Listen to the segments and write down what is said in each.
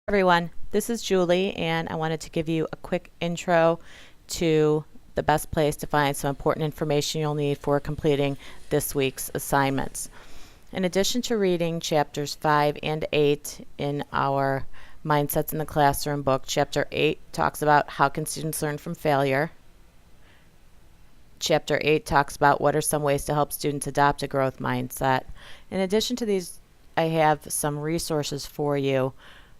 Everyone, this is Julie, and I wanted to give you a quick intro to the best place to find some important information you'll need for completing this week's assignments. In addition to reading chapters 5 and 8 in our Mindsets in the Classroom book, chapter 8 talks about how can students learn from failure. Chapter 8 talks about what are some ways to help students adopt a growth mindset. In addition to these, I have some resources for you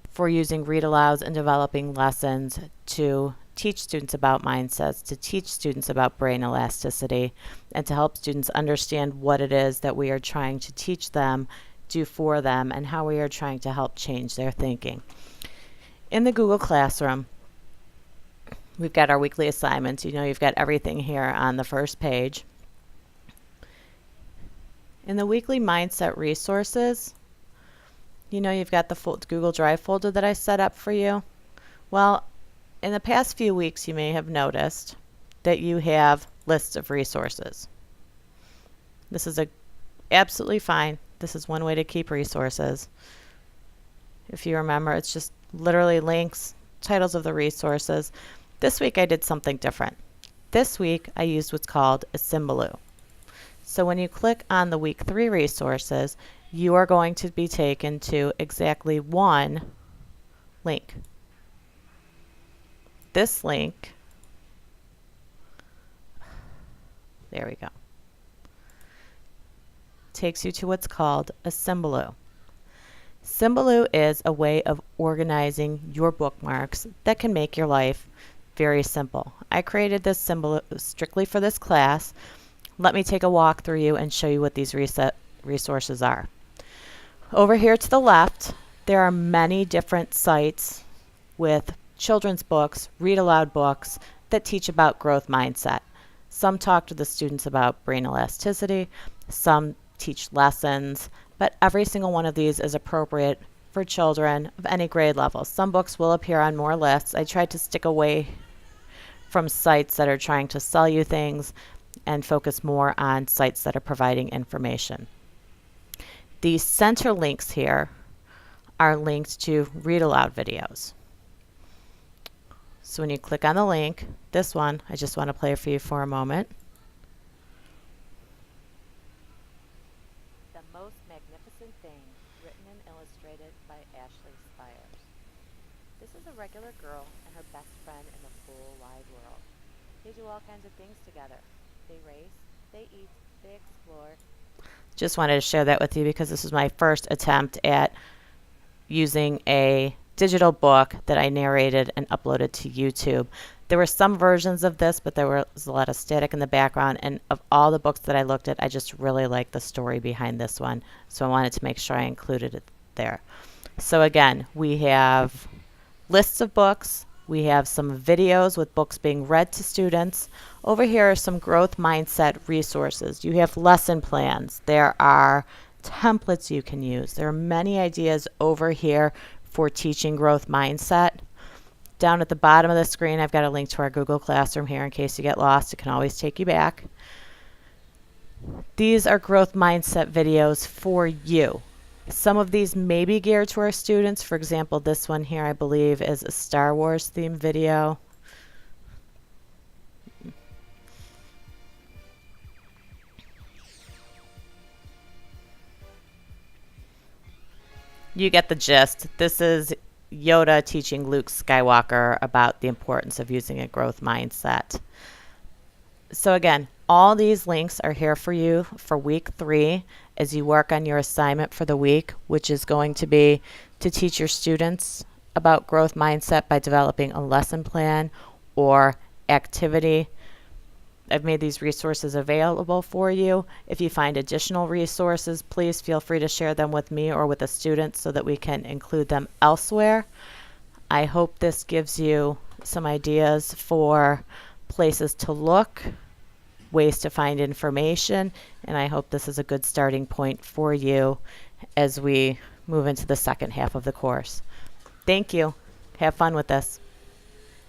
for using read-alouds and developing lessons to teach students about mindsets, to teach students about brain elasticity, and to help students understand what it is that we are trying to teach them, do for them, and how we are trying to help change their thinking. In the Google Classroom, we've got our weekly assignments. You know, you've got everything here on the first page. In the weekly mindset resources, you know, you've got the Google Drive folder that I set up for you. Well, in the past few weeks, you may have noticed that you have lists of resources. This is absolutely fine. This is one way to keep resources. If you remember, it's just literally links, titles of the resources. This week I did something different. This week I used what's called a Symbaloo. So when you click on the week 3 resources, you are going to be taken to exactly one link. This link, there we go, takes you to what's called a Symbaloo. Symbaloo is a way of organizing your bookmarks that can make your life very simple. I created this Symbaloo strictly for this class. Let me take a walk through you and show you what these resources are. Over here to the left, there are many different sites with children's books, read-aloud books that teach about growth mindset. Some talk to the students about brain elasticity, some teach lessons, but every single one of these is appropriate for children of any grade level. Some books will appear on more lists. I tried to stick away from sites that are trying to sell you things and focus more on sites that are providing information. The center links here are linked to read-aloud videos. So when you click on the link, this one, I just want to play for you for a moment. The Most Magnificent Thing, written and illustrated by Ashley Spires. This is a regular girl and her best friend in the whole wide world. They do all kinds of things together. They race, they eat, they explore. Just wanted to share that with you because this was my first attempt at using a digital book that I narrated and uploaded to YouTube. There were some versions of this, but there was a lot of static in the background, and of all the books that I looked at, I just really liked the story behind this one, so I wanted to make sure I included it there. So again, we have lists of books, we have some videos with books being read to students. Over here are some growth mindset resources. You have lesson plans. There are templates you can use. There are many ideas over here for teaching growth mindset. Down at the bottom of the screen, I've got a link to our Google Classroom here in case you get lost. It can always take you back. These are growth mindset videos for you. Some of these may be geared to our students. For example, this one here, I believe, is a Star Wars themed video. You get the gist. This is Yoda teaching Luke Skywalker about the importance of using a growth mindset. So again, all these links are here for you for week 3 as you work on your assignment for the week, which is going to be to teach your students about growth mindset by developing a lesson plan or activity. I've made these resources available for you. If you find additional resources, please feel free to share them with me or with the students so that we can include them elsewhere. I hope this gives you some ideas for places to look, ways to find information, and I hope this is a good starting point for you as we move into the second half of the course. Thank you. Have fun with this.